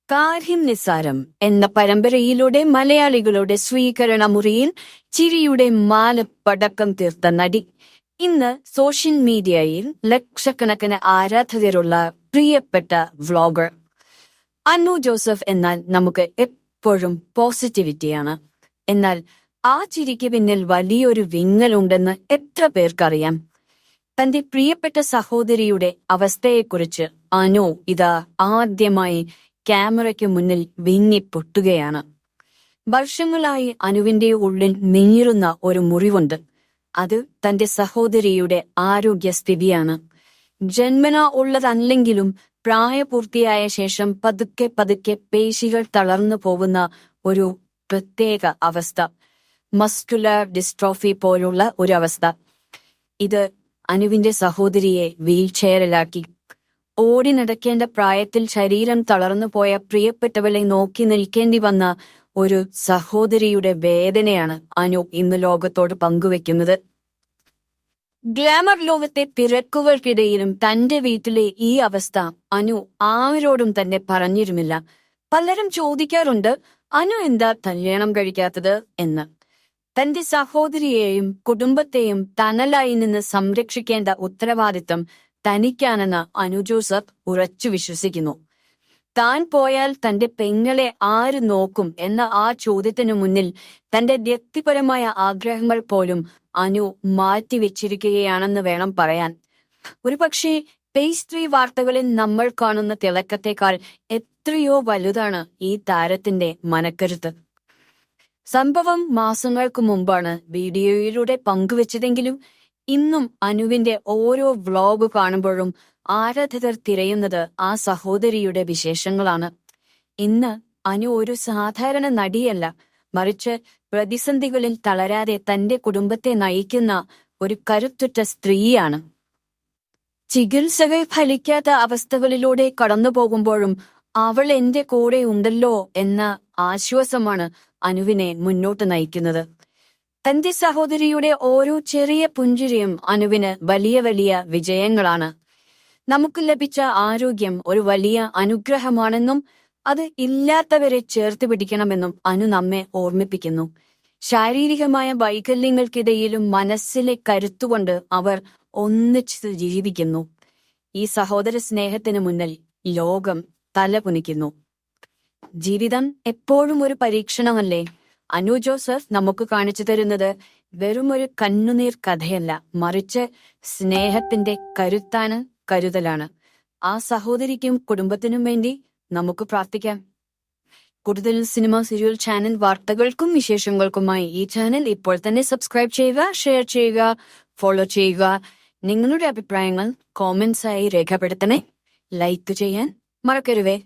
കാര്യം നിസ്സാരം എന്ന പരമ്പരയിലൂടെ മലയാളികളുടെ സ്വീകരണ മുറിയിൽ ചിരിയുടെ മാലപ്പടക്കം തീർത്ത നടി ഇന്ന് സോഷ്യൽ മീഡിയയിൽ ലക്ഷക്കണക്കിന് ആരാധകരുള്ള പ്രിയപ്പെട്ട വ്ളോഗർ. അനു ജോസഫ് എന്നാൽ നമുക്ക് എപ്പോഴും പോസിറ്റിവിറ്റിയാണ്. എന്നാൽ ആ ചിരിക്ക് പിന്നിൽ വലിയൊരു വിങ്ങലുണ്ടെന്ന് എത്ര പേർക്കറിയാം? തന്റെ പ്രിയപ്പെട്ട സഹോദരിയുടെ അവസ്ഥയെക്കുറിച്ച് അനു ഇതാ ആദ്യമായി ക്യാമറയ്ക്ക് മുന്നിൽ വിങ്ങിപ്പൊട്ടുകയാണ്. വർഷങ്ങളായി അനുവിന്റെ ഉള്ളിൽ നീറുന്ന ഒരു മുറിവുണ്ട്. അത് തന്റെ സഹോദരിയുടെ ആരോഗ്യസ്ഥിതിയാണ്. ജന്മനാ ഉള്ളതല്ലെങ്കിലും പ്രായപൂർത്തിയായ ശേഷം പതുക്കെ പതുക്കെ പേശികൾ തളർന്നു പോകുന്ന ഒരു പ്രത്യേക അവസ്ഥ, മസ്കുലർ ഡിസ്ട്രോഫി പോലുള്ള ഒരു അവസ്ഥ. ഇത് അനുവിന്റെ സഹോദരിയെ വീൽചെയറിലാക്കി. ഓടി നടക്കേണ്ട പ്രായത്തിൽ ശരീരം തളർന്നു പോയ പ്രിയപ്പെട്ടവളെ നോക്കി നിൽക്കേണ്ടി വന്ന ഒരു സഹോദരിയുടെ വേദനയാണ് അനു ഇന്ന് ലോകത്തോട് പങ്കുവെക്കുന്നത്. ഗ്ലാമർ ലോകത്തെ തിരക്കുകൾക്കിടയിലും തന്റെ വീട്ടിലെ ഈ അവസ്ഥ അനു ആരോടും തന്നെ പറഞ്ഞിരുന്നില്ല. പലരും ചോദിക്കാറുണ്ട്, അനു എന്താ കല്യാണം കഴിക്കാത്തത് എന്ന്. തന്റെ സഹോദരിയെയും കുടുംബത്തെയും തണലായി നിന്ന് സംരക്ഷിക്കേണ്ട ഉത്തരവാദിത്തം തനിക്കാണെന്ന് അനു ജോസഫ് ഉറച്ചു വിശ്വസിക്കുന്നു. താൻ പോയാൽ തന്റെ പെങ്ങളെ ആര് നോക്കും എന്ന ആ ചോദ്യത്തിനു മുന്നിൽ തന്റെ വ്യക്തിപരമായ ആഗ്രഹങ്ങൾ പോലും അനു മാറ്റിവെച്ചിരിക്കുകയാണെന്ന് വേണം പറയാൻ. ഒരുപക്ഷെ പേസ്ട്രി വാർത്തകളിൽ നമ്മൾ കാണുന്ന തിളക്കത്തെക്കാൾ എത്രയോ വലുതാണ് ഈ താരത്തിന്റെ മനക്കരുത്ത്. സംഭവം മാസങ്ങൾക്ക് മുമ്പാണ് വീഡിയോയിലൂടെ പങ്കുവച്ചതെങ്കിലും ഇന്നും അനുവിന്റെ ഓരോ വ്ളോഗ് കാണുമ്പോഴും ആരാധകർ തിരയുന്നത് ആ സഹോദരിയുടെ വിശേഷങ്ങളാണ്. ഇന്ന് അനു ഒരു സാധാരണ നടിയല്ല, മറിച്ച് പ്രതിസന്ധികളിൽ തളരാതെ തന്റെ കുടുംബത്തെ നയിക്കുന്ന ഒരു കരുത്തുറ്റ സ്ത്രീയാണ്. ചികിത്സകൾ ഫലിക്കാത്ത അവസ്ഥകളിലൂടെ കടന്നു പോകുമ്പോഴും അവൾ എന്റെ കൂടെ ഉണ്ടല്ലോ എന്ന ആശ്വാസമാണ് അനുവിനെ മുന്നോട്ട് നയിക്കുന്നത്. തന്റെ സഹോദരിയുടെ ഓരോ ചെറിയ പുഞ്ചിരിയും അനുവിന് വലിയ വലിയ വിജയങ്ങളാണ്. നമുക്ക് ലഭിച്ച ആരോഗ്യം ഒരു വലിയ അനുഗ്രഹമാണെന്നും അത് ഇല്ലാത്തവരെ ചേർത്ത് പിടിക്കണമെന്നും അനു നമ്മെ ഓർമ്മിപ്പിക്കുന്നു. ശാരീരികമായ വൈകല്യങ്ങൾക്കിടയിലും മനസ്സിലെ കരുത്തുകൊണ്ട് അവർ ഒന്നിച്ച് ജീവിക്കുന്നു. ഈ സഹോദര സ്നേഹത്തിന് മുന്നിൽ ലോകം തലകുനിക്കുന്നു. ജീവിതം എപ്പോഴും ഒരു പരീക്ഷണമല്ലേ? അനു ജോസഫ് നമുക്ക് കാണിച്ചു തരുന്നത് വെറുമൊരു കണ്ണുനീർ കഥയല്ല, മറിച്ച് സ്നേഹത്തിന്റെ കരുതലാണ്. ആ സഹോദരിക്കും കുടുംബത്തിനും വേണ്ടി നമുക്ക് പ്രാർത്ഥിക്കാം. കൂടുതൽ സിനിമ സീരിയൽ ചാനൽ വാർത്തകൾക്കും വിശേഷങ്ങൾക്കുമായി ഈ ചാനൽ ഇപ്പോൾ തന്നെ സബ്സ്ക്രൈബ് ചെയ്യുക, ഷെയർ ചെയ്യുക, ഫോളോ ചെയ്യുക. നിങ്ങളുടെ അഭിപ്രായങ്ങൾ കോമെന്റ്സായി രേഖപ്പെടുത്തണേ. ലൈക്ക് ചെയ്യാൻ മറക്കരുതേ.